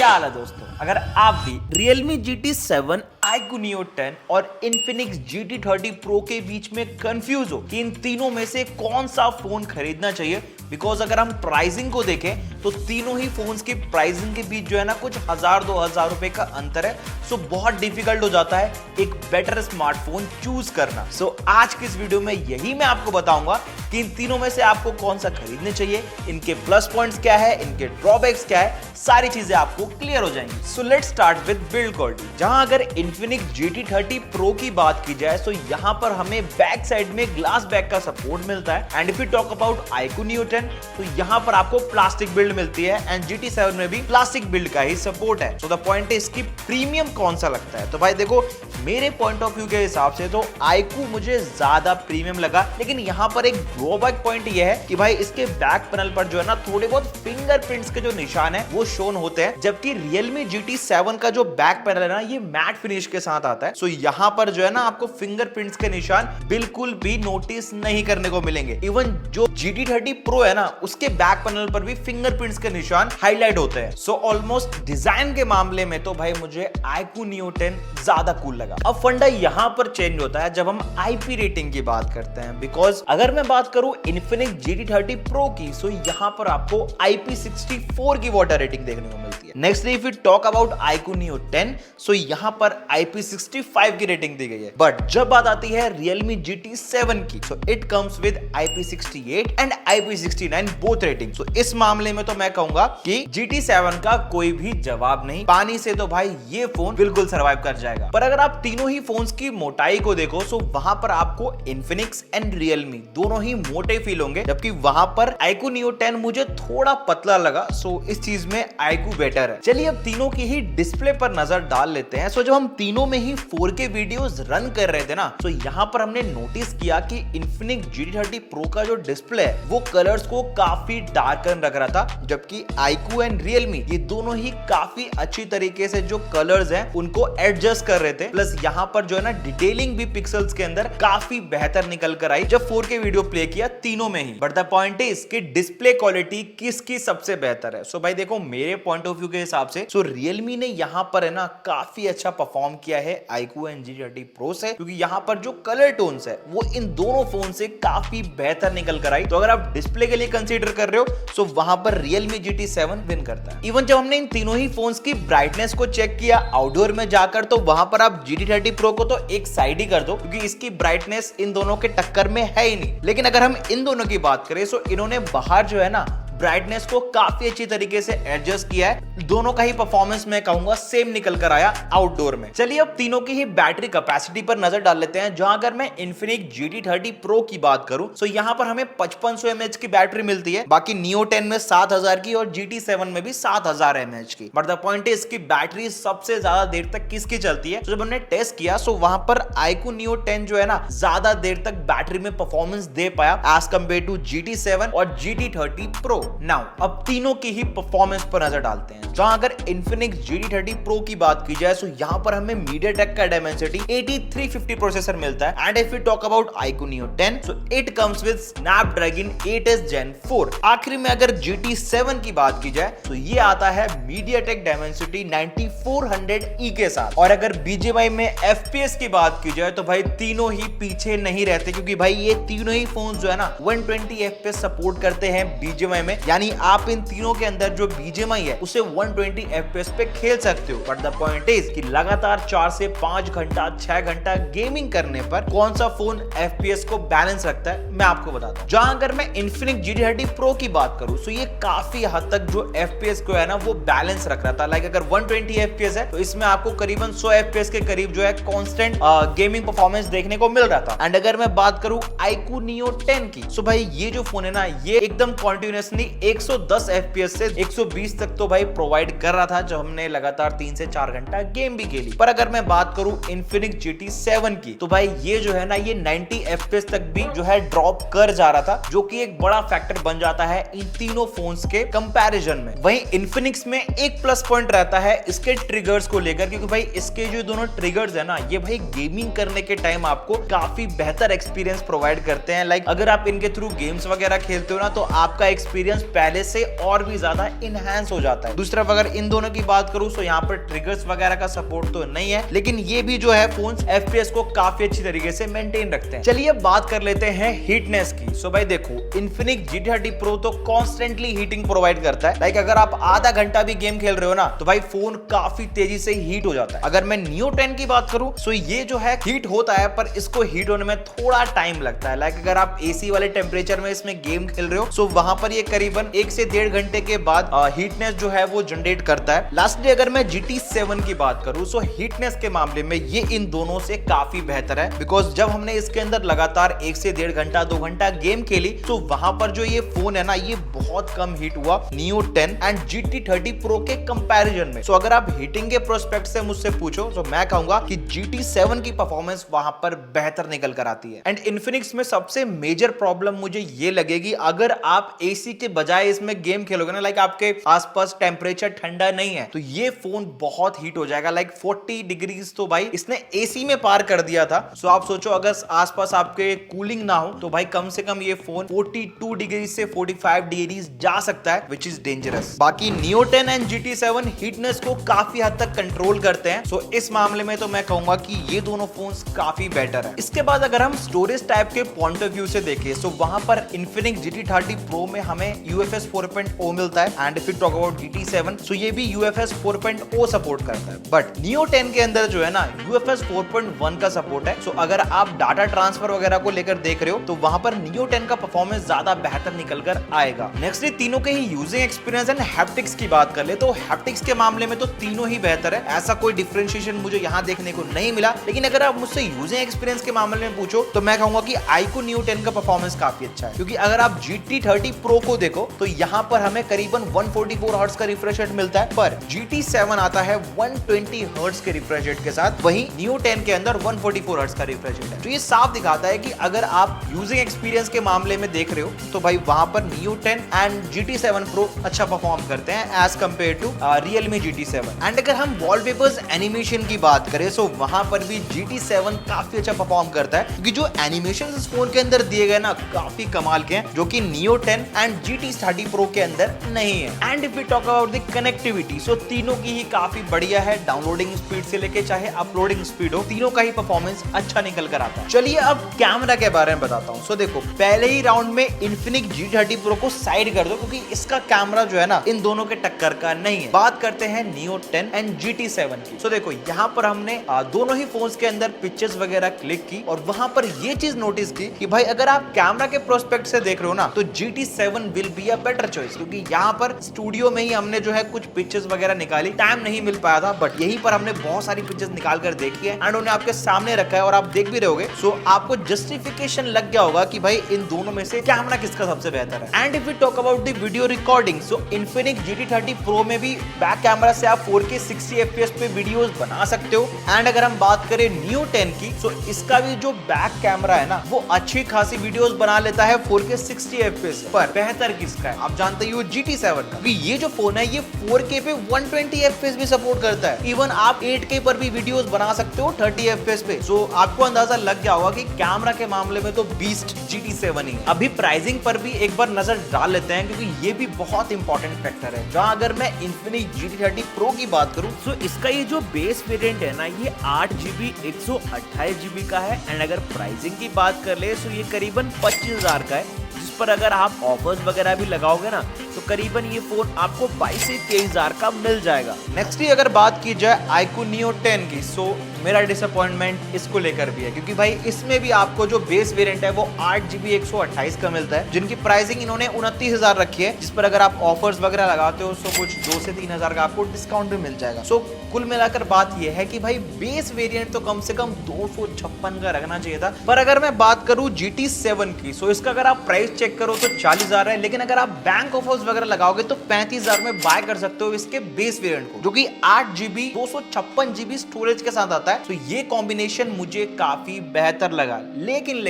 क्या हाल है दोस्तों। अगर आप भी Realme GT7, iQOO Neo 10 और Infinix GT30 Pro के बीच में कंफ्यूज हो कि इन तीनों में से कौन सा फोन खरीदना चाहिए, बिकॉज अगर हम प्राइसिंग को देखें तो तीनों ही फोन्स की प्राइसिंग के बीच जो है ना कुछ 1000-2000 रुपए का अंतर है। सो बहुत डिफिकल्ट हो जाता है एक बेटर स्मार्टफोन चूज करना। सो आज की इस वीडियो में यही मैं आपको बताऊंगा कि इन तीनों में से आपको कौन सा खरीदने चाहिए, इनके प्लस पॉइंट्स क्या है, इनके ड्रॉबैक्स क्या है, सारी चीजें आपको क्लियर हो जाएंगी। So let's start with build quality. जहां अगर Infinix GT30 Pro की बात की जाए तो यहां पर हमें बैक साइड में ग्लास बैक का सपोर्ट मिलता है। And if you talk about iQOO Neo 10 तो यहां पर आपको प्लास्टिक बिल्ड मिलती है एंड GT7 में भी प्लास्टिक बिल्ड का ही सपोर्ट है। सो द पॉइंट इज कि प्रीमियम कौन सा लगता है। तो भाई देखो, मेरे पॉइंट ऑफ व्यू के हिसाब से तो iQOO मुझे ज्यादा प्रीमियम लगा, लेकिन यहां पर एक ड्रॉबैक पॉइंट यह है कि भाई इसके बैक पैनल पर जो है ना थोड़े बहुत फिंगरप्रिंट्स के जो निशान है वो शोन होते हैं, जबकि Realme GT7 का जो बैक पैनल है ना ये मैट फिनिश के साथ आता है। सो यहां पर जो है ना आपको फिंगरप्रिंट्स के निशान बिल्कुल भी नोटिस नहीं करने को मिलेंगे। इवन जो GT30 Pro है ना उसके बैक पैनल पर भी फिंगरप्रिंट्स के निशान हाईलाइट होते हैं। सो ऑलमोस्ट डिजाइन के मामले में तो भाई मुझे iQOO Neo 10 ज्यादा कूल लगा। अब फंडा यहां पर चेंज होता है जब हम IP रेटिंग की बात करते हैं, बिकॉज अगर मैं बात करूं Infinix GT30 Pro की, सो यहां पर आपको IP64 की वाटर रेटिंग देखने को मिलती है। Next if you talk about iQOO Neo 10, सो यहां पर IP65 की रेटिंग दी गई है। बट जब बात आती है Realme GT7 की, so it comes with IP68 and IP69 both rating. So इस मामले में तो मैं कहूंगा कि GT7 का कोई भी जवाब नहीं। पानी से तो भाई ये फोन बिल्कुल सर्वाइव कर जाएगा। पर अगर आप तीनों ही फोन्स की मोटाई को देखो, सो वहां पर आपको Infinix एंड Realme दोनों ही मोटे फील होंगे, जबकि वहां पर iQOO Neo 10 मुझे थोड़ा पतला लगा। सो इस चीज में iQOO बेटर है। चलिए अब तीनों की ही डिस्प्ले पर नजर डाल लेते हैं। सो जब हम तीनों में ही 4K वीडियोस रन कर रहे थे ना, तो यहां पर हमने नोटिस किया कि Infinix GT30 Pro का जो डिस्प्ले है वो कलर्स को काफी डार्कन रख रहा था, जबकि iQOO एंड Realme ये दोनों ही काफी अच्छी तरीके से जो कलर्स हैं उनको एडजस्ट कर रहे थे। प्लस यहां पर जो है ना डिटेलिंग भी पिक्सल्स के अंदर काफी बेहतर निकल कर आई जब 4K वीडियो प्ले किया तीनों में ही। बट द पॉइंट इज कि डिस्प्ले क्वालिटी किसकी सबसे बेहतर है। सो भाई देखो, मेरे पॉइंट ऑफ व्यू के हिसाब से सो Realme ने यहां पर है ना काफी अच्छा परफॉर्म किया है iQOO एंड GT30 Pro से, क्योंकि यहां पर जो कलर टोन्स है वो इन दोनों फोन से काफी बेहतर निकल कर आई। तो अगर आप डिस्प्ले के लिए कंसीडर कर रहे हो सो वहां पर Realme GT7 विन करता है। इवन जब हमने इन तीनों ही फोन्स की ब्राइटनेस को चेक किया आउटडोर में जाकर, तो वहां पर आप GT30 Pro को तो एक साइड ही कर दो, क्योंकि इसकी ब्राइटनेस इन दोनों के टक्कर में है ही नहीं। लेकिन अगर हम इन दोनों की बात करें सो इन्होंने बाहर जो है ना ब्राइटनेस को काफी अच्छी तरीके से एडजस्ट किया है। दोनों का ही परफॉर्मेंस मैं कहूंगा सेम निकल कर आया आउटडोर में। चलिए अब तीनों की ही बैटरी कैपेसिटी पर नजर डाल लेते हैं। जहां अगर मैं Infinix GT30 Pro की बात करूं तो यहां पर हमें 5500 mAh की बैटरी मिलती है, बाकी Neo 10 में 7000 की और GT7 में भी 7000 mAh की। बट द पॉइंट इज कि बैटरी सबसे ज्यादा देर तक किसकी चलती है। तो जब हमने टेस्ट किया सो वहां पर iQOO Neo 10 जो है ना ज्यादा देर तक बैटरी में परफॉर्मेंस दे पाया एज कंपेयर टू GT7 और GT30 Pro। नाउ अब तीनों की ही परफॉर्मेंस पर नजर डालते हैं। जहां अगर Infinix GT30 Pro की बात की जाए तो यहां पर हमें MediaTek का Dimensity 8350 प्रोसेसर मिलता है। And if you talk about iQOO Neo 10 so it comes with Snapdragon 8s Gen 4। आखिरी में अगर GT7 की बात की जाए तो ये आता है MediaTek Dimensity 9400E के साथ। और अगर BGMI में FPS की बात की जाए तो भाई तीनों ही पीछे नहीं रहते, क्योंकि भाई ये तीनों ही फोन जो है ना 120 FPS सपोर्ट करते हैं BGMI में, यानी आप इन तीनों के अंदर जो BGMI है उसे 120 FPS पे खेल सकते हो। बट द पॉइंट इज कि लगातार 4 से 5 घंटा 6 घंटा गेमिंग करने पर कौन सा फोन FPS को बैलेंस रखता है मैं आपको बताता हूं। जहां अगर मैं Infinix GT30 Pro की बात करूं तो ये काफी हद तक जो FPS को है ना वो बैलेंस रख रहा था। लाइक अगर 120 FPS है तो इसमें आपको करीबन 100 FPS के करीब जो है कांस्टेंट गेमिंग परफॉर्मेंस देखने को मिल रहा था। एंड अगर मैं बात करूं iQOO Neo 10 की, सो भाई ये जो फोन है ना ये एकदम कॉन्टिन्यूअसली 110 FPS से 120 तक तो भाई प्रोवाइड कर रहा था, जब हमने लगातार 3 से 4 घंटा गेम भी खेली। पर अगर मैं बात करूं Infinix GT7 की, तो भाई ये जो है ना ये 90 FPS तक भी जो है ड्रॉप कर जा रहा था, जो कि एक बड़ा फैक्टर बन जाता है इन तीनों फोन्स के कंपैरिजन में। वहीं Infinix में एक प्लस पॉइंट रहता है इसके ट्रिगर्स को लेकर, क्योंकि भाई इसके जो दोनों ट्रिगर्स है ना ये भाई गेमिंग करने के टाइम आपको काफी बेहतर एक्सपीरियंस प्रोवाइड करते हैं। लाइक अगर आप इनके थ्रू गेम्स वगैरह खेलते हो ना तो आपका एक्सपीरियंस एक्सपीरियंस पहले से और भी ज्यादा इनहैंस हो जाता है। दूसरी तरफ अगर इन दोनों की बात करूं तो यहाँ पर ट्रिगर्स वगैरह का सपोर्ट तो नहीं है, लेकिन ये भी जो है फोन्स FPS को काफी अच्छी तरीके से मेंटेन रखते हैं। चलिए अब बात कर लेते हैं हीटनेस की। सो भाई देखो, Infinix GT30 Pro तो कॉन्स्टेंटली हीटिंग प्रोवाइड करता है। लाइक अगर आप आधा घंटा भी गेम खेल रहे हो ना, तो भाई फोन काफी तेजी से हीट हो जाता है। अगर मैं Neo 10 की बात करूं तो ये जो है हीट होता है, पर इसको हीट होने में थोड़ा टाइम लगता है। लाइक अगर आप AC वाले टेम्परेचर में इसमें गेम खेल रहे हो, सो वहां पर ये करीबन 1 से 1.5 घंटे के बाद हीटनेस जो है वो जनरेट करता है। लास्टली अगर मैं GT7 की बात करूं, सो हीटनेस के मामले में ये इन दोनों से काफी बेहतर है। बिकॉज जब हमने इसके अंदर लगातार 1 से 1.5 घंटा 2 घंटा गेम खेली, तो वहां पर जो ये फोन है ना, ये बहुत कम हीट हुआ Neo 10 एंड GT30 Pro के कंपैरिजन में। सो अगर आप हीटिंग के प्रोस्पेक्ट से मुझसे पूछो तो मैं कहूंगा कि GT7 की परफॉर्मेंस वहां पर बेहतर निकल कर आती है। एंड Infinix में सबसे मेजर प्रॉब्लम मुझे ये लगेगी, अगर आप AC के बजाय इसमें गेम खेलोगे ना, लाइक आपके आसपास टेम्परेचर ठंडा नहीं है, तो ये फोन बहुत हीट हो जाएगा। लाइक 40 डिग्रीज तो भाई इसने AC में पार कर दिया था। सो आप सोचो अगर आसपास आपके कूलिंग ना हो, तो भाई कम से कम ये फोन 42 डिग्री से 45 डिग्रीज जा सकता है, विच इज डेंजरस। बाकी Neo 10 एंड GT7 हीटनेस को काफी हद तक कंट्रोल करते हैं। सो इस मामले में तो मैं कहूंगा कि ये दोनों फोन्स काफी बेटर है। इसके बाद अगर हम स्टोरेज टाइप के पॉइंट ऑफ व्यू से देखें, सो वहां पर Infinix GT30 Pro में हमें UFS 4.0 मिलता है। And if you talk about GT7, सो ये भी UFS 4.0 सपोर्ट करता है। बट Neo 10 के अंदर जो है ना, UFS 4.1 का सपोर्ट है। सो अगर आप डाटा ट्रांसफर वगैरह को लेकर देख रहे हो, तो वहां पर Neo 10 का परफॉर्मेंस ज्यादा बेहतर निकल कर आएगा। नेक्स्ट तीनों के ही यूजिंग एक्सपीरियंस एंड हैप्टिक्स की बात कर ले, तो हैप्टिक्स के मामले में तो तीनों ही बेहतर है। ऐसा कोई डिफरेंशिएशन मुझे यहाँ देखने को नहीं मिला। लेकिन अगर आप मुझसे यूजिंग एक्सपीरियंस के मामले में पूछो, तो मैं कहूंगा कि iQOO Neo 10 का परफॉर्मेंस काफी अच्छा है। क्योंकि अगर आप GT30 Pro को देखो, तो यहाँ पर हमें करीबन 144 हर्ट्ज का रिफ्रेश रेट मिलता है, पर GT7 आता है 120 हर्ट्ज के रिफ्रेश रेट के साथ। वहीं Neo 10 के अंदर 144 हर्ट्ज का रिफ्रेश रेट है। तो ये साफ दिखाता है कि अगर आप यूजिंग एक्सपीरियंस के मामले में देख रहे हो, तो भाई वहां पर Neo 10 एंड GT7 Pro अच्छा परफॉर्म करते हैं as compare to Realme GT7। And अगर हम वॉलपेपर्स एनिमेशन की बात करें, सो वहां पर भी GT7 काफी अच्छा परफॉर्म करता है। क्योंकि जो एनिमेशन इस फोन के अंदर दिए गए ना, काफी कमाल के हैं, जो कि Neo 10 एंड GT30 Pro के अंदर नहीं है। And if we talk about the connectivity, so तीनों की ही काफी बढ़िया है। डाउनलोडिंग स्पीड से लेके चाहे अपलोडिंग स्पीड हो, तीनों का ही परफॉर्मेंस अच्छा निकल कर आता है। चलिए अब कैमरा के बारे में बताता हूँ। सो देखो, पहले ही राउंड में Infinix GT30 Pro को साइड कर दो, क्योंकि इसका कैमरा जो है ना, इन दोनों के टक्कर का नहीं है। बात करते हैं Neo 10 एंड GT7 की। सो देखो, यहाँ पर हमने दोनों ही फोन्स के अंदर पिक्चर्स वगैरह क्लिक की, और वहां पर ये चीज नोटिस की कि भाई अगर आप कैमरा के प्रोस्पेक्ट से देख रहे हो ना, तो GT7 will be a better choice. क्योंकि यहाँ पर स्टूडियो में ही हमने जो है कुछ पिक्चर्स वगैरह निकाली, टाइम नहीं मिल पाया था, बट यहीं पर हमने बहुत सारी पिक्चर्स निकाल कर देखी है एंड उन्हें आपके सामने रखा है, और आप देख भी रहे होगे। सो आपको जस्टिफिकेशन लग गया होगा कि भाई इन दोनों में से कैमरा किसका सबसे बेहतर है। And if we talk about the video recording, so Infinix GT30 Pro में भी बैक कैमरा से आप 4K 60 FPS पे वीडियोस बना सकते हो। एंड अगर हम बात करें Neo 10 की, सो इसका भी जो बैक कैमरा है ना, वो अच्छी खासी वीडियोस बना लेता है 4K 60 FPS। पर बेहतर किसका है आप जानते ही हो, GT7 का। ये जो फोन है, ये 4K पे 120 FPS भी सपोर्ट करता है। इवन आप 8K पर भी वीडियोस बना सकते हो 30 FPS पे। सो आपको अंदाजा लग गया होगा कि कैमरा के मामले में तो बीस्ट GT7 ही। अभी प्राइसिंग पर भी एक बार नजर डाल लेते हैं, क्योंकि ये भी बहुत इंपॉर्टेंट फैक्टर है। जहां अगर मैं Infinix GT30 Pro की बात करूं, तो इसका ये जो बेस वेरिएंट है ना, ये 8GB 128GB का है। एंड अगर प्राइसिंग की बात कर ले, तो ये करीबन 25,000 का है, जिस पर अगर आप ऑफर्स वगैरह भी लगाओगे ना, तो करीबन ये फोन आपको 22 से 23,000 का मिल जाएगा। नेक्स्ट ही अगर बात की जाए iQOO Neo 10 की, सो मेरा डिसअपॉइंटमेंट इसको लेकर भी है, क्योंकि भाई इसमें भी आपको जो बेस वेरिएंट है वो 8GB 128 का मिलता है, जिनकी प्राइसिंग इन्होंने 29,000 रखी है, जिस पर अगर आप ऑफर्स वगैरह लगाते हो, सो कुछ 2 से 3,000 का आपको डिस्काउंट भी मिल जाएगा। सो कुल मिलाकर बात यह है कि भाई बेस वेरिएंट तो कम से कम 256 का रखना चाहिए था। पर अगर मैं बात करूं GT7 की, सो इसका अगर आप प्राइस चेक करो तो 40,000 है। लेकिन अगर आप बैंक ऑफर्स ऑफर्स वगैरह लगाओगे तो 35,000 में बाय कर सकते हो इसके बेस वेरिएंट को, जो कि 8GB 256GB स्टोरेज के साथ आता है। तो ये कॉम्बिनेशन मुझे काफी बेहतर लगा। लेकिन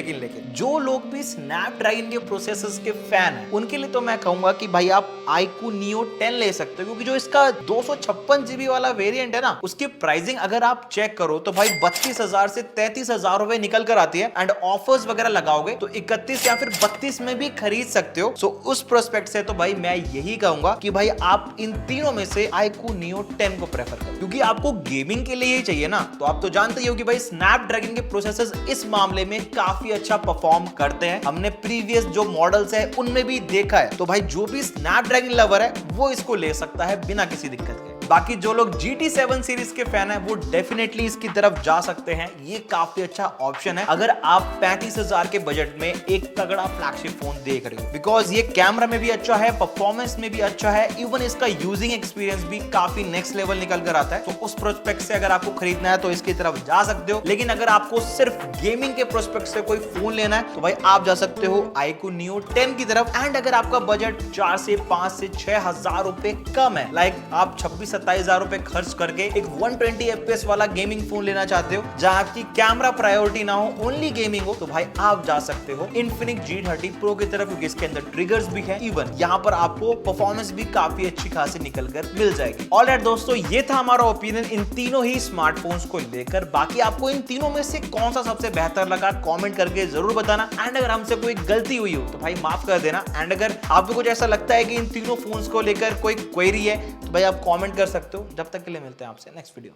जो लोग भी स्नैपड्रैगन के प्रोसेसर्स के फैन हैं, उनके लिए तो मैं कहूंगा कि भाई आप iQOO Neo 10 ले सकते हो, क्योंकि जो इसका 256GB वाला वेरिएंट है ना, उसकी प्राइसिंग अगर आप चेक करो तो भाई 32,000 से 33,000 रुपए निकल कर आती है। एंड ऑफर्स वगैरह लगाओगे तो 31 या फिर 32 में भी खरीद सकते हो। सो उस प्रोस्पेक्ट से तो भाई मैं यही कहूंगा कि भाई आप इन तीनों में से iQOO Neo 10 को प्रेफर करो, क्योंकि आपको गेमिंग के लिए ही चाहिए ना। तो आप तो जानते ही हो कि भाई स्नैपड्रैगन के प्रोसेसर्स इस मामले में काफी अच्छा परफॉर्म करते हैं। हमने प्रीवियस जो मॉडल्स है उनमें भी देखा है। तो भाई जो भी स्नैपड्रैगन लवर है वो इसको ले सकता है बिना किसी दिक्कत के। बाकी जो लोग GT7 सीरीज के फैन है वो डेफिनेटली इसकी तरफ जा सकते हैं। ये काफी अच्छा ऑप्शन है अगर आप 35,000 के बजट में एक तगड़ा फ्लैगशिप फोन देख रहे हो, बिकॉज ये कैमरा में भी अच्छा है, परफॉर्मेंस में भी अच्छा है, इवन इसका यूजिंग एक्सपीरियंस भी काफी नेक्स्ट लेवल निकल कर आता है। तो उस प्रोस्पेक्ट से अगर आपको खरीदना है तो इसकी तरफ जा सकते हो। लेकिन अगर आपको सिर्फ गेमिंग के प्रोस्पेक्ट से कोई फोन लेना है तो भाई आप जा सकते हो iQOO Neo 10 की तरफ। एंड अगर आपका बजट 4 से 5 से 6,000 रुपए कम है, लाइक आप 26-27,000 रुपए खर्च करके एक 120 FPS वाला गेमिंग फोन लेना चाहते हो जहां आपकी कैमरा प्रायोरिटी ना हो, ओनली गेमिंग हो, तो भाई आप जा सकते हो Infinix G30 Pro की तरफ, क्योंकि इसके अंदर ट्रिगर्स भी है, इवन यहाँ पर आपको परफॉर्मेंस भी काफी अच्छी खासी निकल कर मिल जाएगी। ऑलराइट दोस्तों, ये था हमारा ओपिनियन इन तीनों ही स्मार्टफोन्स को लेकर। बाकी आपको इन तीनों में से कौन सा सबसे बेहतर लगा कमेंट करके जरूर बताना। एंड अगर हमसे कोई गलती हुई हो तो भाई माफ कर देना। एंड अगर आपको कुछ ऐसा लगता है कि इन तीनों फोन्स को लेकर कोई क्वेरी है तो भाई आप कमेंट कर सकते हो। जब तक के लिए मिलते हैं आपसे नेक्स्ट वीडियो।